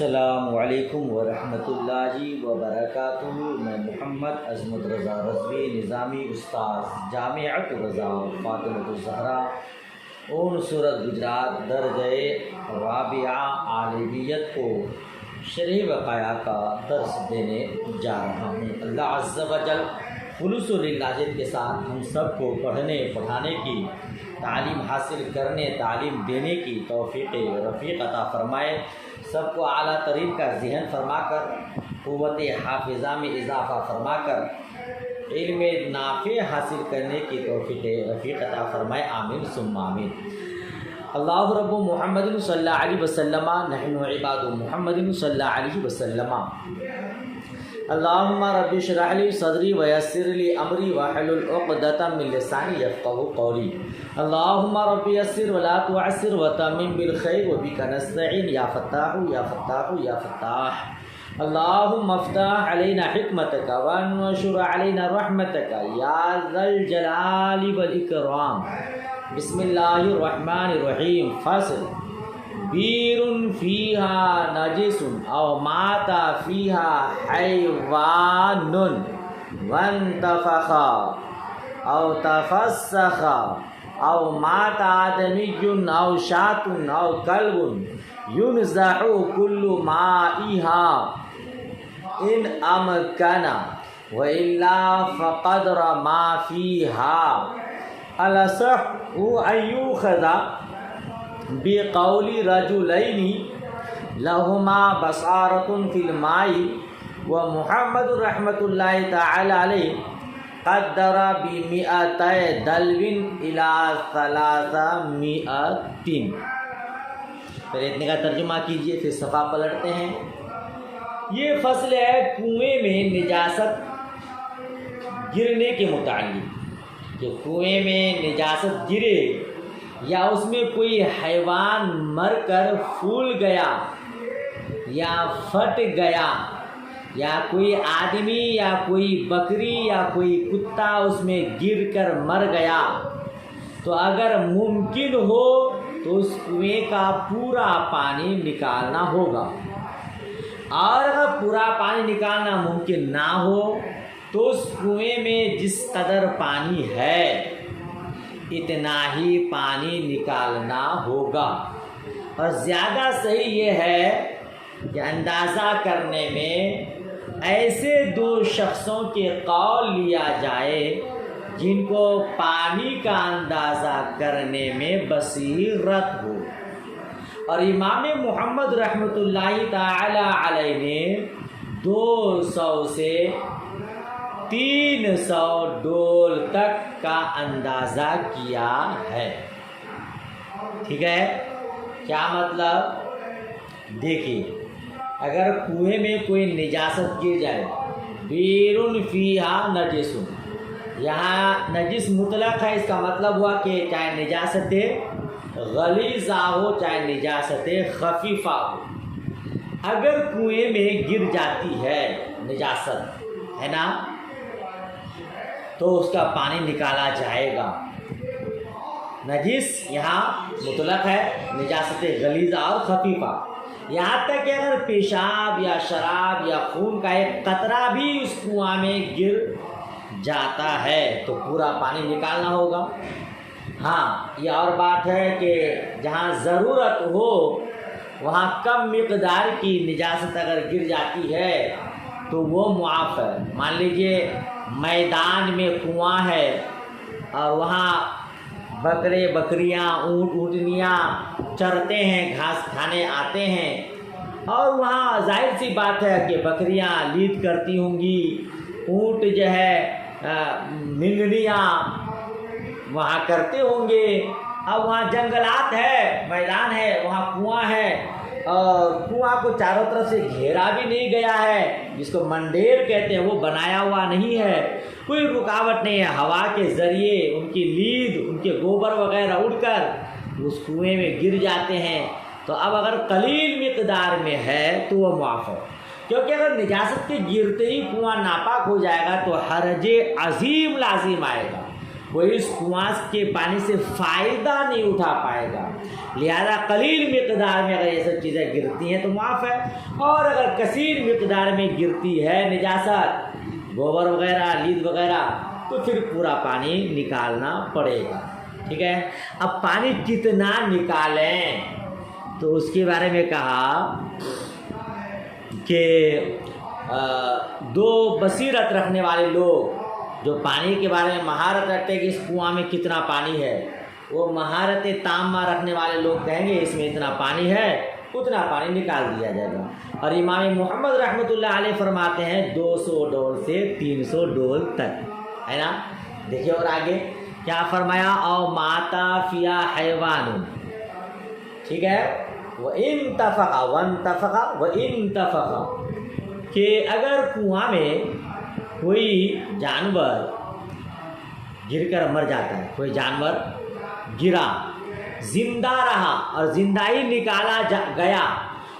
السلام علیکم ورحمۃ اللہ وبرکاتہ۔ میں محمد عظمت رضا رضوی نظامی استاد جامعۃ رضا فاطمۃ الزہرا اون صورت گجرات درجۂ رابعہ عالمیت کو شرح وقایع کا درس دینے جا رہا ہوں۔ اللہ عز و جل خلوص و للہیت کے ساتھ ہم سب کو پڑھنے پڑھانے کی، تعلیم حاصل کرنے تعلیم دینے کی توفیق رفیق عطا فرمائے۔ سب کو اعلیٰ ترین کا ذہن فرما کر، قوت حافظہ میں اضافہ فرما کر، علم نافع حاصل کرنے کی توفیق رفیق عطا فرمائے، آمین ثم آمین۔ اللہ رب محمد صلی اللہ علیہ وسلم، نحن عباد محمد صلی اللہ علیہ وسلم۔ اللہم رب اشرح لی صدری ویسر لی امری واحلل عقدۃ من لسانی یفقہوا قولی۔ اللہم رب یسر ولا تعسر وتمم بالخیر وبک نستعین یا فتاح یا فتاح یا فتاح۔ اللہم افتح علینا حکمتک وانشر علینا رحمتک یا ذا الجلال والاکرام۔ بسم اللہ الرحمن الرحیم۔ فصل بیر فیہا نجس او مات فیہا حیوان وانتفخ او تفسخ او مات آدمی او شاۃ او کلب ینزع کل مائہا ان امکن والا فقدر ما فیہا۔ الاصح ان یؤخذ بقول رجلین لہما بصارۃ فی الماء ومحمد رحمۃ اللہ تعالی علیہ قدر ب100 دلو الی 300۔ پھر اتنے کا ترجمہ کیجئے، پھر صفحہ پلٹتے ہیں۔ یہ فصل ہے کنویں میں نجاست گرنے کے متعلق، کہ کنویں میں نجاست گرے یا اس میں کوئی حیوان مر کر پھول گیا یا پھٹ گیا، یا کوئی آدمی یا کوئی بکری یا کوئی کتا اس میں گر کر مر گیا، تو اگر ممکن ہو تو اس کنویں کا پورا پانی نکالنا ہوگا، اور اگر پورا پانی نکالنا ممکن نہ ہو تو اس کنویں میں جس قدر پانی ہے اتنا ہی پانی نکالنا ہوگا۔ اور زیادہ صحیح یہ ہے کہ اندازہ کرنے میں ایسے دو شخصوں کے قول لیا جائے جن کو پانی کا اندازہ کرنے میں بصیرت ہو۔ اور امام محمد رحمۃ اللہ تعالی علیہ نے 200 سے 300 ڈول تک کا اندازہ کیا ہے۔ ٹھیک ہے، کیا مطلب؟ دیکھیے، اگر کنویں میں کوئی نجاست گر جائے، بیرن فیہا نجس، یہاں نجس مطلق ہے، اس کا مطلب ہوا کہ چاہے نجاست غلیظہ ہو چاہے نجاست خفیفہ ہو، اگر کنویں میں گر جاتی ہے نجاست، ہے نا، تو اس کا پانی نکالا جائے گا۔ نجس یہاں مطلق ہے، نجاست غلیظہ اور خفیفہ، یہاں تک کہ اگر پیشاب یا شراب یا خون کا ایک قطرہ بھی اس کنواں میں گر جاتا ہے تو پورا پانی نکالنا ہوگا۔ ہاں، یہ اور بات ہے کہ جہاں ضرورت ہو وہاں کم مقدار کی نجاست اگر گر جاتی ہے تو وہ معاف ہے۔ مان لیجئے میدان میں کنواں ہے اور وہاں بکرے بکریاں اونٹ اونٹنیاں چرتے ہیں، گھاس کھانے آتے ہیں، اور وہاں ظاہر سی بات ہے کہ بکریاں لید کرتی ہوں گی، اونٹ جو ہے منگنیاں وہاں کرتے ہوں گے۔ اب وہاں جنگلات ہے، میدان ہے، وہاں کنواں ہے، اور کنواں کو چاروں طرف سے گھیرا بھی نہیں گیا ہے، جس کو منڈیر کہتے ہیں، وہ بنایا ہوا نہیں ہے، کوئی رکاوٹ نہیں ہے، ہوا کے ذریعے ان کی لید، ان کے گوبر وغیرہ اڑ کر اس کنویں میں گر جاتے ہیں، تو اب اگر قلیل مقدار میں ہے تو وہ معاف ہے، کیونکہ اگر نجاست کے گرتے ہی کنواں ناپاک ہو جائے گا تو حرج عظیم لازم آئے گا، وہ اس کنواں کے پانی سے فائدہ نہیں اٹھا پائے گا، لہذا قلیل مقدار میں اگر یہ سب چیزیں گرتی ہیں تو معاف ہے، اور اگر کثیر مقدار میں گرتی ہے نجاست، گوبر وغیرہ، لید وغیرہ، تو پھر پورا پانی نکالنا پڑے گا۔ ٹھیک ہے، اب پانی کتنا نکالیں تو اس کے بارے میں کہا کہ دو بصیرت رکھنے والے لوگ جو پانی کے بارے میں مہارت رکھتے ہیں کہ اس کنواں میں کتنا پانی ہے، وہ مہارت تامہ رکھنے والے لوگ کہیں گے اس میں اتنا پانی ہے، اتنا پانی نکال دیا جائے گا۔ اور امام محمد رحمۃ اللہ علیہ فرماتے ہیں 200 ڈول سے 300 ڈول تک، ہے نا۔ دیکھیے اور آگے کیا فرمایا، او ماتا فیا حیوان، ٹھیک ہے، وہ انتفقا وانتفقا وانتفقا، کہ اگر کنواں میں کوئی جانور گر کر مر جاتا ہے، کوئی جانور گرا، زندہ رہا اور زندہ ہی نکالا گیا،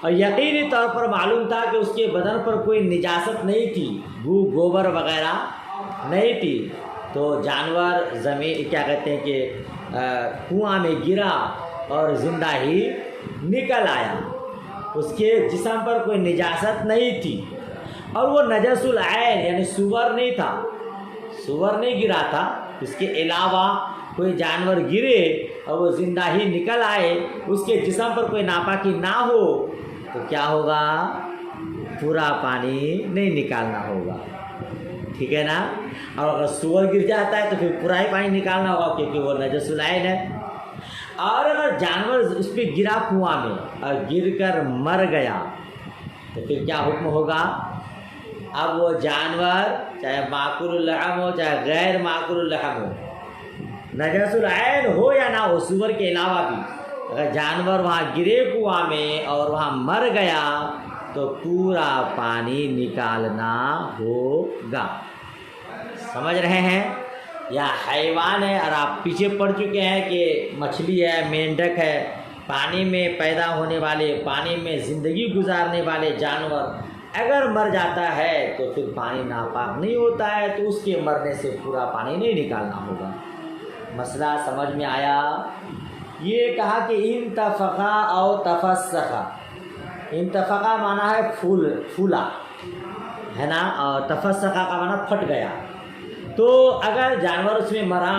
اور یقینی طور پر معلوم تھا کہ اس کے بدن پر کوئی نجاست نہیں تھی، گوبر وغیرہ نہیں تھی، تو جانور زمین کیا کہتے ہیں کہ کنواں میں گرا اور زندہ ہی نکل آیا، اس کے جسم پر کوئی نجاست نہیں تھی، اور وہ نجس العین یعنی سور نہیں تھا، سور نہیں گرا تھا، اس کے علاوہ کوئی جانور گرے اور وہ زندہ ہی نکل آئے، اس کے جسم پر کوئی ناپاکی نہ ہو، تو کیا ہوگا، پورا پانی نہیں نکالنا ہوگا، ٹھیک ہے نا۔ اور اگر سور گر جاتا ہے تو پھر پورا ہی پانی نکالنا ہوگا کیونکہ وہ نجس العین ہے۔ اور اگر جانور اس پہ گرا کنواں میں اور گر کر مر گیا تو پھر کیا حکم ہوگا، اب وہ جانور چاہے معقول اللحم ہو چاہے غیر معقول اللحم ہو، نجس العین ہو یا نہ ہو، سور کے علاوہ بھی اگر جانور وہاں گرے کنواں میں اور وہاں مر گیا تو پورا پانی نکالنا ہوگا۔ سمجھ رہے ہیں؟ یا حیوان ہے، اور آپ پیچھے پڑ چکے ہیں کہ مچھلی ہے، مینڈک ہے، پانی میں پیدا ہونے والے، پانی میں زندگی گزارنے والے جانور اگر مر جاتا ہے تو پھر پانی ناپاک نہیں ہوتا ہے، تو اس کے مرنے سے پورا پانی نہیں نکالنا ہوگا۔ مسئلہ سمجھ میں آیا؟ یہ کہا کہ انتفقا او تفسخا، انتفقا معنی ہے پھولا ہے نا، اور تفسخا کا معنی پھٹ گیا، تو اگر جانور اس میں مرا،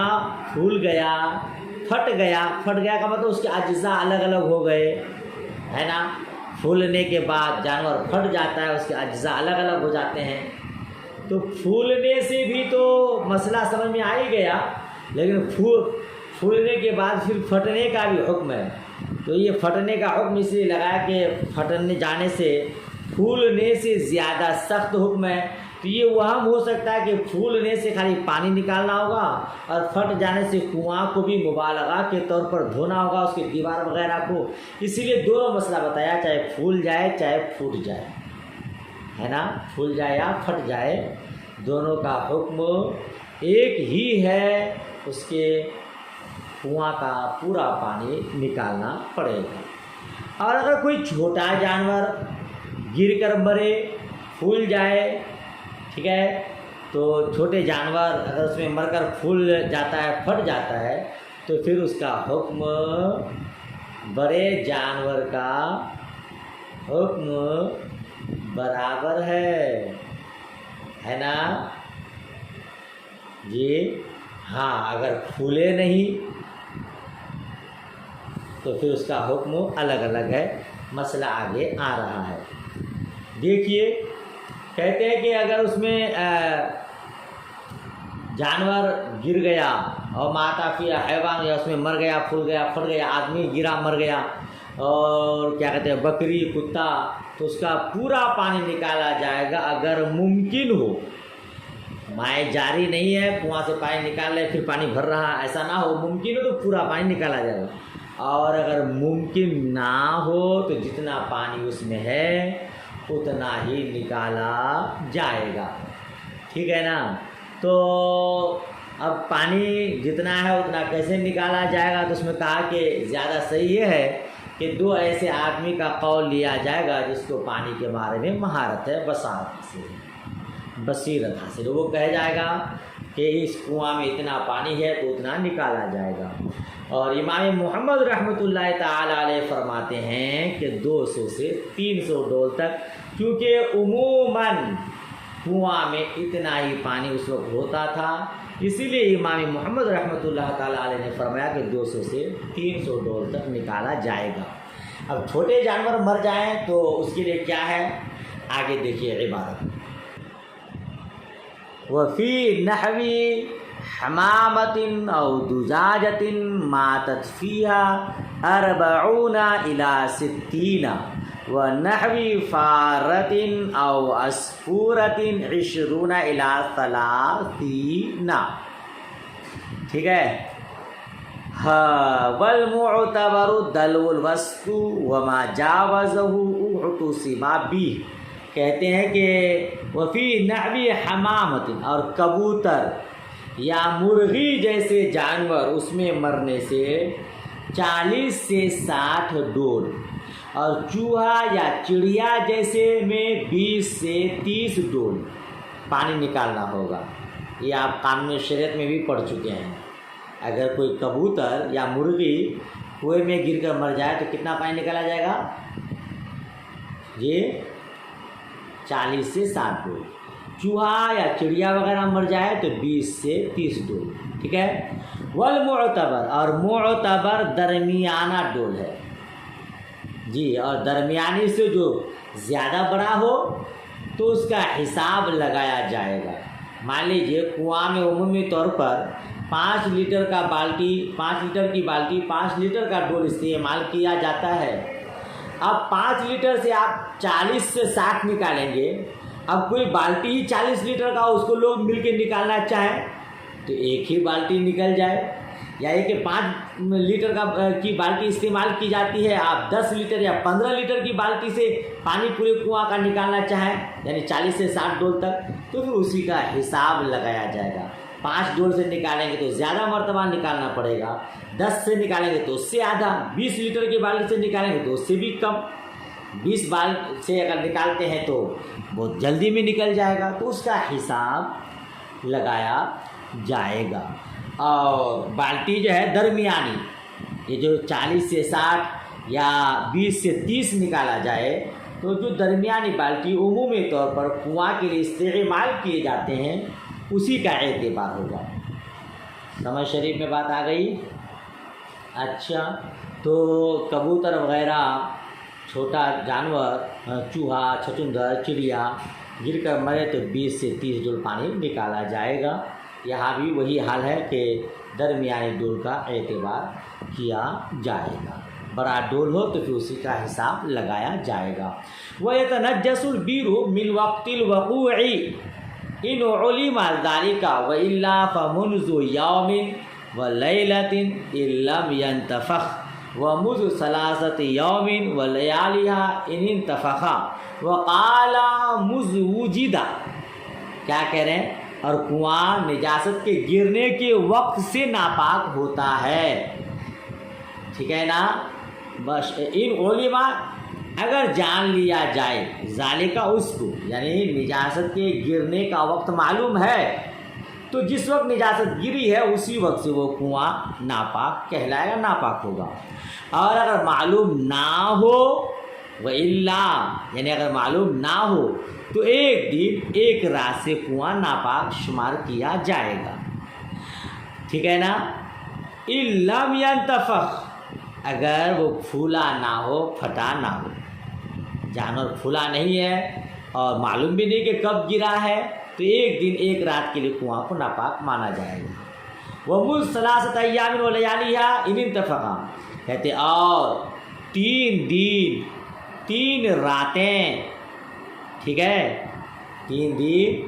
پھول گیا، پھٹ گیا کا مطلب اس کے اجزاء الگ الگ ہو گئے، ہے نا، پھولنے کے بعد جانور پھٹ جاتا ہے، اس کے اجزاء الگ الگ ہو جاتے ہیں، تو پھولنے سے بھی تو مسئلہ سمجھ میں آ ہی گیا، لیکن پھولنے کے بعد پھر پھٹنے کا بھی حکم ہے، تو یہ پھٹنے کا حکم اس لیے لگایا کہ پھٹنے جانے سے پھولنے سے زیادہ سخت حکم ہے، تو یہ وہم ہو سکتا ہے کہ پھولنے سے خالی پانی نکالنا ہوگا اور پھٹ جانے سے کنواں کو بھی مبالغہ کے طور پر دھونا ہوگا، اس کی دیوار وغیرہ کو، اسی لیے دونوں مسئلہ بتایا، چاہے پھول جائے چاہے پھوٹ جائے، ہے نا، پھول جائے یا پھٹ جائے، دونوں کا حکم ایک ہی ہے، اس کے کنواں کا پورا پانی نکالنا پڑے گا۔ اور اگر کوئی چھوٹا جانور گر کر مرے، پھول جائے، ٹھیک ہے، تو چھوٹے جانور اگر اس میں مر کر پھول جاتا ہے، پھٹ جاتا ہے، تو پھر اس کا حکم بڑے جانور کا حکم برابر ہے نا جی۔ ہاں، اگر پھولے نہیں تو پھر اس کا حکم الگ الگ ہے، مسئلہ آگے آ رہا ہے۔ دیکھیے کہتے ہیں کہ اگر اس میں جانور گر گیا اور ماتا فیا حیوان، یا اس میں مر گیا، پھول گیا، پھٹ گیا، آدمی گرا مر گیا، اور کیا کہتے ہیں بکری، کتا، تو اس کا پورا پانی نکالا جائے گا اگر ممکن ہو، مائع جاری نہیں ہے، کنواں سے پانی نکال لے پھر پانی بھر رہا، ایسا نہ ہو، ممکن ہو تو پورا پانی نکالا جائے گا، اور اگر ممکن نہ ہو تو جتنا پانی اس میں ہے اتنا ہی نکالا جائے گا، ٹھیک ہے نا۔ تو اب پانی جتنا ہے اتنا کیسے نکالا جائے گا، تو اس میں کہا کہ زیادہ صحیح یہ ہے کہ دو ایسے آدمی کا قول لیا جائے گا جس کو پانی کے بارے میں مہارت ہے، بصیرت حاصل ہے، وہ کہہ جائے گا کہ اس کنواں میں اتنا پانی ہے تو اتنا نکالا جائے گا۔ اور امام محمد رحمۃ اللہ تعالیٰ علیہ فرماتے ہیں کہ 200 سے 300 ڈول تک، کیونکہ عموماً کنواں میں اتنا ہی پانی اس وقت ہوتا تھا، اسی لیے امام محمد رحمۃ اللہ تعالیٰ علیہ نے فرمایا کہ 200 سے 300 ڈول تک نکالا جائے گا۔ اب چھوٹے جانور مر جائیں تو اس کے لیے کیا ہے، آگے دیکھیے عبارت۔ وفی نحوی حمامت او دجاجت ماتت فیہا 40 الی 60 ونحوی فارت او عصفورت 20 الی 30۔ ٹھیک ہے، والمعتبر دلو الوسط وما جاوزہ احتسب بھی، کہتے ہیں کہ وفی نحوی حمامت، اور کبوتر یا مرغی جیسے جانور اس میں مرنے سے 40 سے 60 ڈول، اور چوہا یا چڑیا جیسے میں 20 سے 30 ڈول پانی نکالنا ہوگا۔ یہ آپ قانون شریعت میں بھی پڑھ چکے ہیں۔ اگر کوئی کبوتر یا مرغی کنویں میں گر کر مر جائے تو کتنا پانی نکالا جائے گا؟ یہ 40 سے 60 ڈول۔ چوہا یا چڑیا وغیرہ مر جائے تو 20 سے 30 ڈول۔ ٹھیک ہے، والمعتبر، اور معتبر درمیانہ ڈول ہے جی، اور درمیانی سے جو زیادہ بڑا ہو تو اس کا حساب لگایا جائے گا۔ مان لیجیے کنواں میں عمومی طور پر 5 لیٹر کا بالٹی، 5 لیٹر کی بالٹی 5 لیٹر کا ڈول استعمال کیا جاتا ہے۔ اب 5 لیٹر سے آپ 40 سے 60 نکالیں گے، اب کوئی بالٹی ہی 40 لیٹر کا اس کو لوگ مل کے نکالنا چاہیں تو ایک ہی بالٹی نکل جائے، یا یہ کہ 5 لیٹر کی بالٹی استعمال کی جاتی ہے، آپ 10 لیٹر یا 15 لیٹر کی بالٹی سے پانی پورے کنواں کا نکالنا چاہیں، یعنی 40 سے 60 ڈول تک، تو پھر اسی کا حساب لگایا جائے گا۔ 5 ڈول سے نکالیں گے تو زیادہ مرتبہ نکالنا پڑے گا، 10 سے نکالیں گے تو اس سے آدھا، 20 لیٹر کی بالٹی سے نکالیں گے تو اس سے بھی کم، 20 بالٹی سے اگر نکالتے ہیں تو بہت جلدی میں نکل جائے گا، تو اس کا حساب لگایا جائے گا۔ اور بالٹی جو ہے درمیانی، یہ جو 40 سے 60 یا 20 سے 30 نکالا جائے تو جو درمیانی بالٹی عمومی طور پر کنواں کے لیے استعمال کیے جاتے ہیں اسی کا اعتبار ہوگا۔ سمجھ شریف میں بات آ گئی؟ اچھا، تو کبوتر وغیرہ چھوٹا جانور، چوہا، چھچندر، چڑیا گر کر مرے تو 20 سے 30 ڈول پانی نکالا جائے گا۔ یہاں بھی وہی حال ہے کہ درمیانی ڈول کا اعتبار کیا جائے گا، بڑا ڈول ہو تو پھر اسی کا حساب لگایا جائے گا۔ وَيَتَنَجَّسُ الْبِيرُ مِنْ وَقْتِ الْوَقُوعِ إِنْ عُلِمَ ذَلِكَ وَإِلَّا فَمُنْذُ يَوْمٍ وَلَيْلَةٍ إِنْ لَمْ يَنْتَفَخْ وَمُنْذُ 3 يَوْمٍ وَلَيَالِهَا إِنْ انْتَفَخَ وَقَالَ مُنْذُ وُجِدَ۔ کیا کہہ رہے ہیں؟ اور کنواں نجاست کے گرنے کے وقت سے ناپاک ہوتا ہے، ٹھیک ہے نا؟ بس ان علما، اگر جان لیا جائے ذالکہ اس کو، یعنی نجاست کے گرنے کا وقت معلوم ہے تو جس وقت نجاست گری ہے اسی وقت سے وہ کنواں ناپاک کہلائے گا، ناپاک ہوگا۔ اور اگر معلوم نہ ہو وَإِلَّا، یعنی اگر معلوم نہ ہو تو ایک دن ایک رات سے کنواں ناپاک شمار کیا جائے گا، ٹھیک ہے نا؟ إِن لَمْ يَنْتَفَخْ، اگر وہ پھولا نہ ہو، پھٹا نہ ہو، جانور پھولا نہیں ہے اور معلوم بھی نہیں کہ کب گرا ہے تو ایک دن ایک رات کے لیے کنواں کو ناپاک مانا جائے گا۔ وَمُنْذُ 3 أَيَّامٍ وَلَيَالِهَا إِنْ انْتَفَخَ، کہتے اور 3 دن 3 راتیں، ٹھیک ہے، 3 دن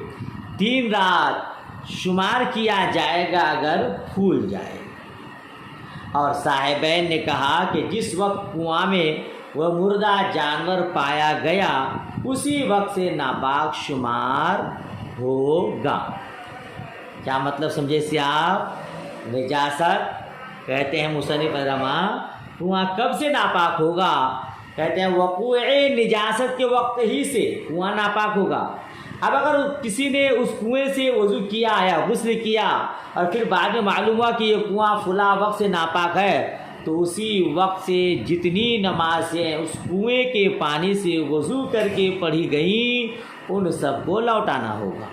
3 رات شمار کیا جائے گا اگر پھول جائے۔ اور صاحبین نے کہا کہ جس وقت کنواں میں وہ مردہ جانور پایا گیا اسی وقت سے ناپاک شمار ہوگا۔ کیا مطلب سمجھے سے آپ؟ نجاست کہتے ہیں مصنف رحمہ، کنواں کب سے ناپاک ہوگا؟ کہتے ہیں وقوع نجاست کے وقت ہی سے کنواں ناپاک ہوگا۔ اب اگر کسی نے اس کنویں سے وضو کیا یا غسل کیا اور پھر بعد میں معلوم ہوا کہ یہ کنواں فلاں وقت سے ناپاک ہے تو اسی وقت سے جتنی نمازیں اس کنویں کے پانی سے وضو کر کے پڑھی گئیں ان سب کو لوٹانا ہوگا۔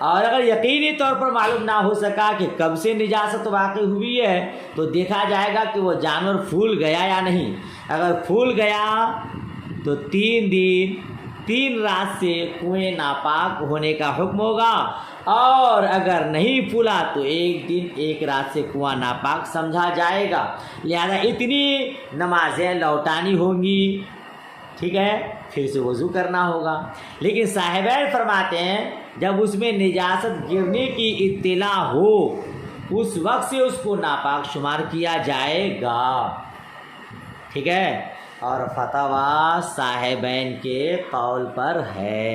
اور اگر یقینی طور پر معلوم نہ ہو سکا کہ کب سے نجاست واقع ہوئی ہے تو دیکھا جائے گا کہ وہ جانور پھول گیا یا نہیں۔ اگر پھول گیا تو 3 دن 3 رات سے کنویں ناپاک ہونے کا حکم ہوگا، اور اگر نہیں پھولا تو 1 دن 1 رات سے کنواں ناپاک سمجھا جائے گا، لہذا اتنی نمازیں لوٹانی ہوں گی، ٹھیک ہے، پھر سے وضو کرنا ہوگا۔ لیکن صاحبین فرماتے ہیں جب اس میں نجاست گرنے کی اطلاع ہو اس وقت سے اس کو ناپاک شمار کیا جائے گا، ٹھیک ہے۔ اور فتویٰ صاحبین کے قول پر ہے،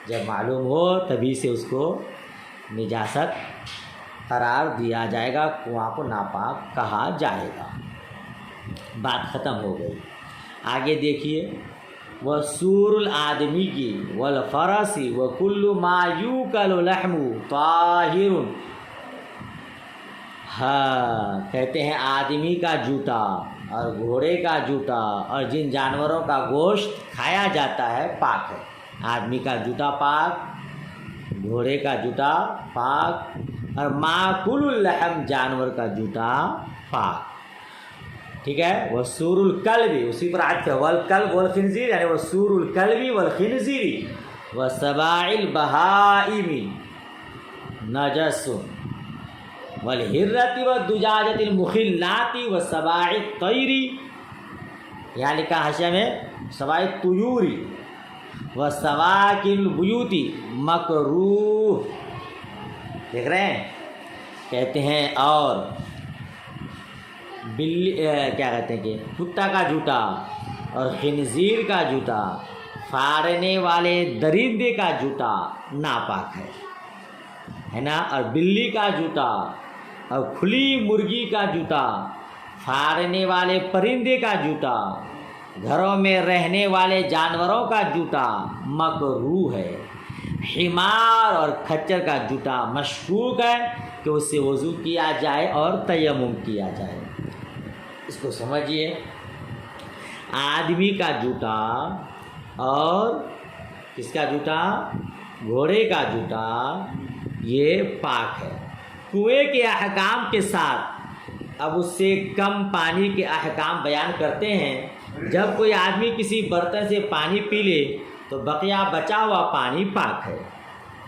جب معلوم ہو تبھی سے اس کو نجاست قرار دیا جائے گا، کنواں کو ناپاک کہا جائے گا۔ بات ختم ہو گئی۔ آگے دیکھیے، وَسُورُ الْآدَمِيِّ وَالْفَرَسِ وَكُلُّ مَا يُؤْكَلُ لَحْمُهُ طَاهِرٌ۔ ہاں، کہتے ہیں آدمی کا جوتا اور گھوڑے کا جوتا اور جن جانوروں کا گوشت کھایا جاتا ہے پاک ہے۔ آدمی کا جوتا پاک، گھوڑے کا جوتا پاک، اور ماکل اللحم جانور کا جوتا پاک، ٹھیک ہے۔ وسور الکلب، اسی پر عطف ہے، والکلب والخنزیر، یعنی وسور الکلب والخنزیر وسباع البہائم نجس والحرۃ والدجاجۃ المخلات وسباع الطیر، یہاں لکھا حاشیہ میں سباع الطیور وسواکن البیوت مکروہ، دیکھ رہے ہیں، کہتے ہیں اور بلی کیا کہتے ہیں کہ کتا کا جوتا اور خنزیر کا جوتا، پھاڑنے والے درندے کا جوتا ناپاک ہے نا، اور بلی کا جوتا اور کھلی مرغی کا جوتا، پھاڑنے والے پرندے کا جوتا، گھروں میں رہنے والے جانوروں کا جوتا مکروہ ہے۔ حمار اور کھچر کا جوتا مشکوک ہے کہ اس سے وضو کیا جائے اور تیمم کیا جائے۔ اس کو سمجھیے، آدمی کا جوتا اور کس کا جوتا، گھوڑے کا جوتا، یہ پاک ہے۔ کنویں کے احکام کے ساتھ اب اس سے کم پانی کے احکام بیان کرتے ہیں۔ جب کوئی آدمی کسی برتن سے پانی پی لے تو بقیہ بچا ہوا پانی پاک ہے،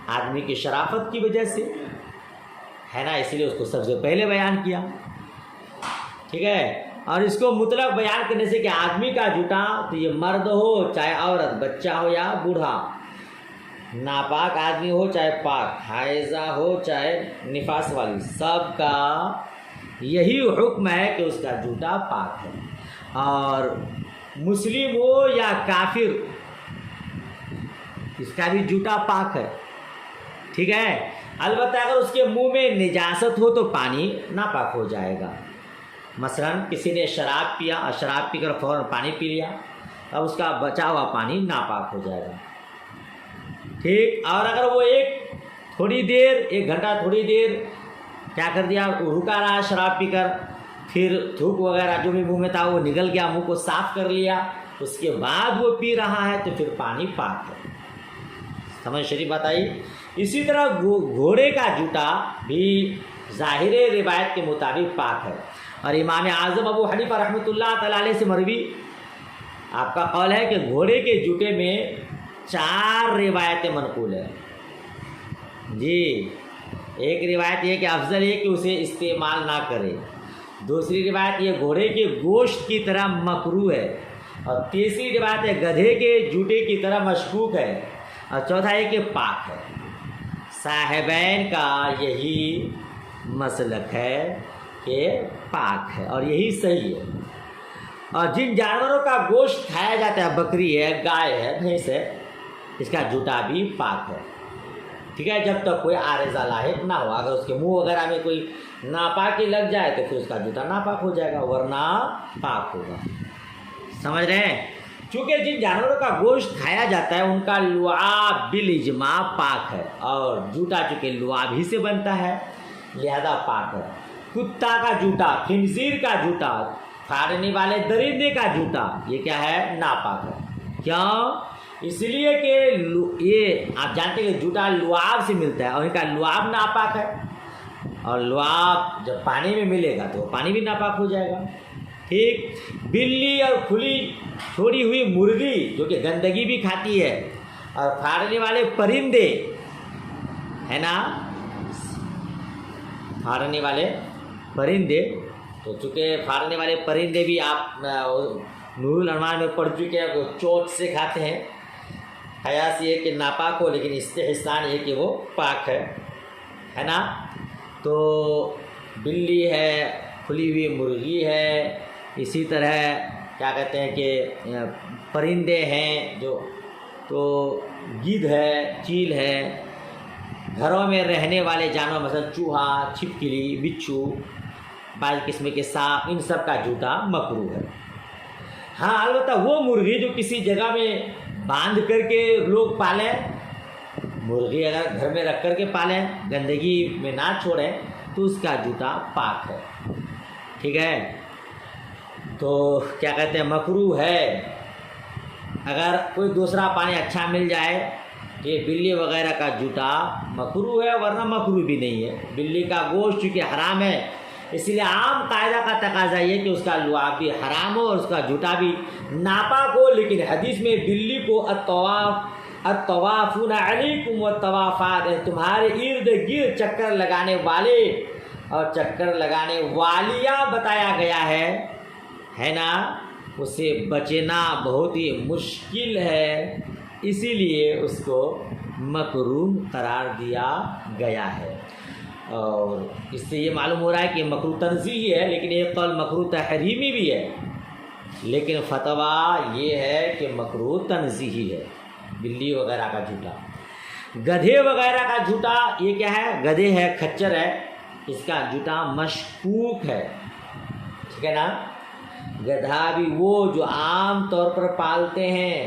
آدمی کی شرافت کی وجہ سے ہے نا، اسی لیے اس کو سب سے پہلے بیان کیا، ٹھیک ہے۔ اور اس کو مطلق بیان کرنے سے کہ آدمی کا جوتا تو یہ مرد ہو چاہے عورت، بچہ ہو یا بوڑھا، ناپاک آدمی ہو چاہے پاک، حائضہ ہو چاہے نفاس والی، سب کا یہی حکم ہے کہ اس کا جوتا پاک ہے، اور مسلم ہو یا کافر اس کا بھی جوتا پاک ہے، ٹھیک ہے۔ البتہ اگر اس کے منہ میں نجاست ہو تو پانی ناپاک ہو جائے گا۔ مثلا کسی نے شراب پیا اور شراب پی کر فوراً پانی پی لیا، اب اس کا بچا ہوا پانی ناپاک ہو جائے گا، ٹھیک۔ اور اگر وہ تھوڑی دیر 1 گھنٹہ تھوڑی دیر کیا کر دیا، رکا رہا شراب پی کر، پھر تھوک وغیرہ جو بھی منہ میں تھا وہ نگل گیا، منہ کو صاف کر لیا، اس کے بعد وہ پی رہا ہے تو پھر پانی پاک ہے۔ سمجھ شریف بات آئی۔ اسی طرح گھوڑے کا جوتا بھی ظاہر روایت کے مطابق پاک ہے، اور امام اعظم ابو حنیفہ رحمۃ اللہ تعالی علیہ سے مروی آپ کا قول ہے کہ گھوڑے کے جوتے میں 4 روایتیں منقول ہیں جی۔ ایک روایت یہ کہ افضل ہے کہ اسے استعمال نہ کرے، دوسری روایت یہ گھوڑے کے گوشت کی طرح مکروہ ہے، اور تیسری روایت ہے گدھے کے جوتے کی طرح مشکوک ہے، اور چوتھا ہے کہ پاک ہے۔ صاحبین کا یہی مسلک ہے کہ پاک ہے اور یہی صحیح ہے۔ اور جن جانوروں کا گوشت کھایا جاتا ہے، بکری ہے، گائے ہے، بھینس ہے، اس کا جوتا بھی پاک ہے، ٹھیک ہے، جب تک کوئی عارضہ لاحق نہ ہو۔ اگر اس کے منہ وغیرہ میں کوئی ناپاکی لگ جائے تو پھر اس کا جوتا ناپاک ہو جائے گا، ورنہ پاک ہوگا۔ سمجھ رہے ہیں؟ چونکہ جن جانوروں کا گوشت کھایا جاتا ہے ان کا لعاب بالاجماع پاک ہے، اور جوتا چونکہ لعاب ہی سے بنتا ہے لہذا پاک ہے۔ کتا کا جوتا، خنزیر کا جوتا، پھاڑنے والے درندے کا جوتا، یہ کیا ہے؟ ناپاک ہے۔ کیوں؟ اس لیے کہ یہ آپ جانتے ہیں کہ جوتا لعاب سے ملتا ہے اور ان کا لعاب ناپاک ہے، اور لعاب جب پانی میں ملے گا تو پانی بھی ناپاک ہو جائے گا۔ ٹھیک، بلی اور کھلی چھوڑی ہوئی مرغی جو کہ گندگی بھی کھاتی ہے، اور پھاڑنے والے پرندے ہے نا، پھاڑنے والے پرندے، تو چونکہ پھاڑنے والے پرندے بھی آپ نور الانوار میں پڑھ چکے ہیں، وہ چوٹ سے کھاتے ہیں، قیاس یہ کہ ناپاک ہو لیکن استحسان یہ کہ وہ پاک ہے نا۔ تو بلی ہے، کھلی ہوئی مرغی ہے، اسی طرح کیا کہتے ہیں کہ پرندے ہیں جو، تو گدھ ہے، چیل ہے، گھروں میں رہنے والے جانور مثلا چوہا، چھپکلی، بچھو، بعض قسم کے سانپ، ان سب کا جوتا مکروہ ہے۔ ہاں البتہ وہ مرغی جو کسی جگہ میں باندھ کر کے لوگ پالیں، مرغی اگر گھر میں رکھ کر کے پالیں، گندگی میں نہ چھوڑیں، تو اس کا جوتا پاک ہے، ٹھیک ہے۔ تو کیا کہتے ہیں مکروہ ہے۔ اگر کوئی دوسرا پانی اچھا مل جائے، یہ بلی وغیرہ کا جوتا مکروہ ہے، ورنہ مکروہ بھی نہیں ہے۔ بلی کا گوشت چونکہ حرام ہے، اس لیے عام قاعدہ کا تقاضا یہ کہ اس کا لعاب بھی حرام ہو اور اس کا جوتا بھی ناپاک ہو، لیکن حدیث میں بلی کو الطوافون علیکم والطوافات، تمہارے ارد گرد چکر لگانے والے اور چکر لگانے والیاں بتایا گیا ہے نا، اسے بچنا بہت ہی مشکل ہے، اسی لیے اس کو مکروہ قرار دیا گیا ہے۔ اور اس سے یہ معلوم ہو رہا ہے کہ مکروہ تنزیہی ہے، لیکن ایک قول مکروہ تحریمی بھی ہے، لیکن فتویٰ یہ ہے کہ مکروہ تنزیہی ہے بلی وغیرہ کا جوتا۔ گدھے وغیرہ کا جوتا یہ کیا ہے؟ گدھے ہے، کھچر ہے، اس کا جوتا مشکوک ہے، ٹھیک ہے نا۔ گدھا بھی وہ جو عام طور پر پالتے ہیں،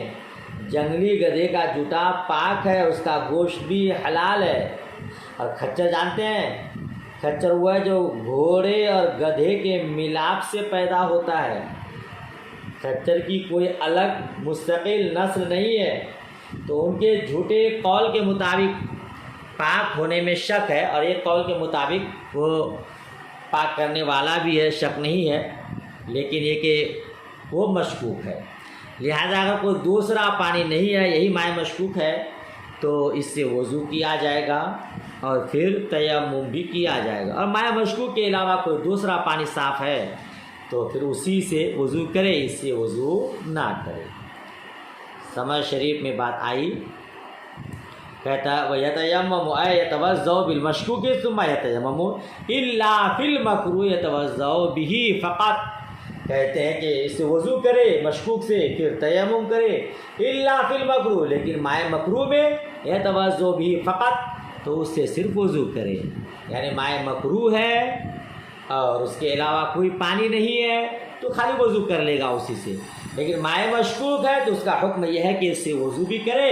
جنگلی گدھے کا جوتا پاک ہے، اس کا گوشت بھی حلال ہے۔ اور کھچر جانتے ہیں، کھچر وہ ہے جو گھوڑے اور گدھے کے ملاپ سے پیدا ہوتا ہے، کھچر کی کوئی الگ مستقل نسل نہیں ہے، تو ان کے جھوٹے قول کے مطابق پاک ہونے میں شک ہے، اور ایک قول کے مطابق وہ پاک کرنے والا بھی ہے، شک نہیں ہے، لیکن یہ کہ وہ مشکوک ہے۔ لہذا اگر کوئی دوسرا پانی نہیں ہے، یہی مائع مشکوک ہے، تو اس سے وضو کیا جائے گا اور پھر تیمم بھی کیا جائے گا، اور مائع مشکوک کے علاوہ کوئی دوسرا پانی صاف ہے تو پھر اسی سے وضو کرے، اس سے وضو نہ کرے۔ سمجھ شریف میں بات آئی؟ کہتا ہے وَيَتَيَمَّمُ أَيْ يَتَوَضَّأُ بِالْمَشْكُوكِ ثُمَّ يَتَيَمَّمُ إِلَّا فِي الْمَكْرُوهِ يَتَوَضَّأُ بِهِ فقط، کہتے ہیں کہ اس سے وضو کرے مشکوک سے، پھر تیمم کرے، الا فی المکروہ، لیکن مائع مکروہ میں یتوضأ بہ فقط، تو اس سے صرف وضو کرے، یعنی مائع مکروہ ہے اور اس کے علاوہ کوئی پانی نہیں ہے تو خالی وضو کر لے گا اسی سے، لیکن مائع مشکوک ہے تو اس کا حکم یہ ہے کہ اس سے وضو بھی کرے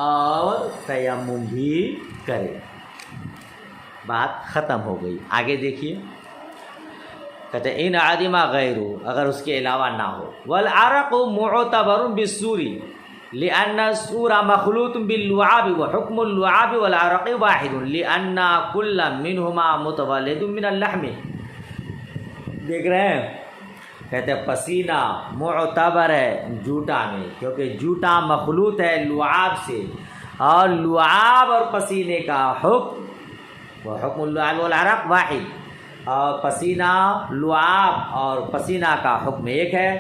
اور تیمم بھی کرے۔ بات ختم ہو گئی، آگے دیکھیے، کہتے ہیں ان عدم غیرہ، اگر اس کے علاوہ نہ ہو، والعرق معتبر بالسور لأن السور مخلوط باللعاب وحكم اللعاب والعرق واحد لأن كل منهما متولد من اللحم۔ دیکھ رہے ہیں، کہتے ہیں پسینہ معتبر ہے جوتا میں، کیونکہ جوتا مخلوط ہے لعاب سے، اور لعاب اور پسینے کا حکم وحكم اللعاب والعرق واحد، اور پسینہ لعاب اور پسینہ کا حکم ایک ہے،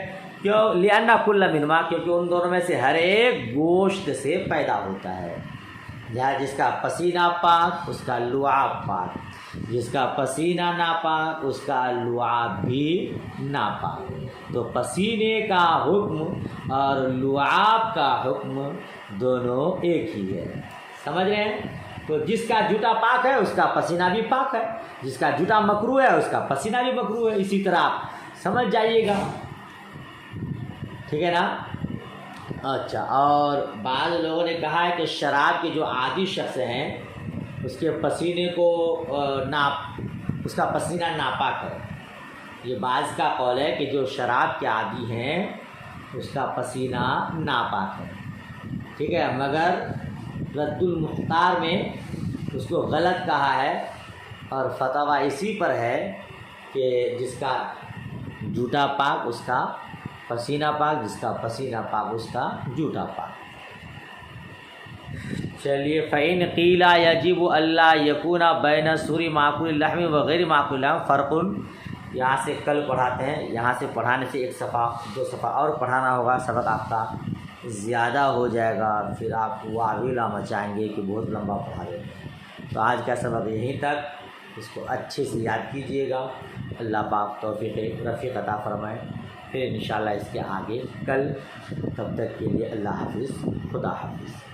کیوں؟ لِأَنَّ كُلَّ مِنْهُمَا، کیونکہ ان دونوں میں سے ہر ایک گوشت سے پیدا ہوتا ہے، جہاں جس کا پسینہ پاک اس کا لعاب پاک، جس کا پسینہ ناپاک اس کا لعاب بھی ناپاک، تو پسینے کا حکم اور لعاب کا حکم دونوں ایک ہی ہے، سمجھ رہے ہیں؟ تو جس کا جوتا پاک ہے اس کا پسینہ بھی پاک ہے، جس کا جوتا مکروہ ہے اس کا پسینہ بھی مکروہ ہے، اسی طرح آپ سمجھ جائیے گا، ٹھیک ہے نا۔ اچھا، اور بعض لوگوں نے کہا ہے کہ شراب کے جو عادی شخص ہیں اس کے پسینے کو اس کا پسینہ ناپاک ہے. یہ بعض کا قول ہے کہ جو شراب کے عادی ہیں اس کا پسینہ ناپاک ہے. ٹھیک ہے، مگر رد المختار میں اس کو غلط کہا ہے، اور فتویٰ اسی پر ہے کہ جس کا جوتا پاک اس کا پسینہ پاک، جس کا پسینہ پاک اس کا جوتا پاک. چلیے، فَإِنْ قِيلَ يَجِبُ أَلَّا يَكُونَ بَيْنَ سُورِ مَعْقُولِ اللَّحْمِ وَغَيْرِ مَعْقُولِ اللَّحْمِ فَرْقٌ. یہاں سے کل پڑھاتے ہیں، یہاں سے پڑھانے سے ایک صفحہ 2 صفحہ اور پڑھانا ہوگا، سبق آپ کا زیادہ ہو جائے گا، پھر آپ واویلا مچائیں گے کہ بہت لمبا پڑھا رہے ہیں. تو آج کا سبق یہیں تک، اس کو اچھے سے یاد کیجیے گا. اللہ پاک توفیق رفیق عطا فرمائے. پھر انشاءاللہ اس کے آگے کل. تب تک کے لیے اللہ حافظ، خدا حافظ.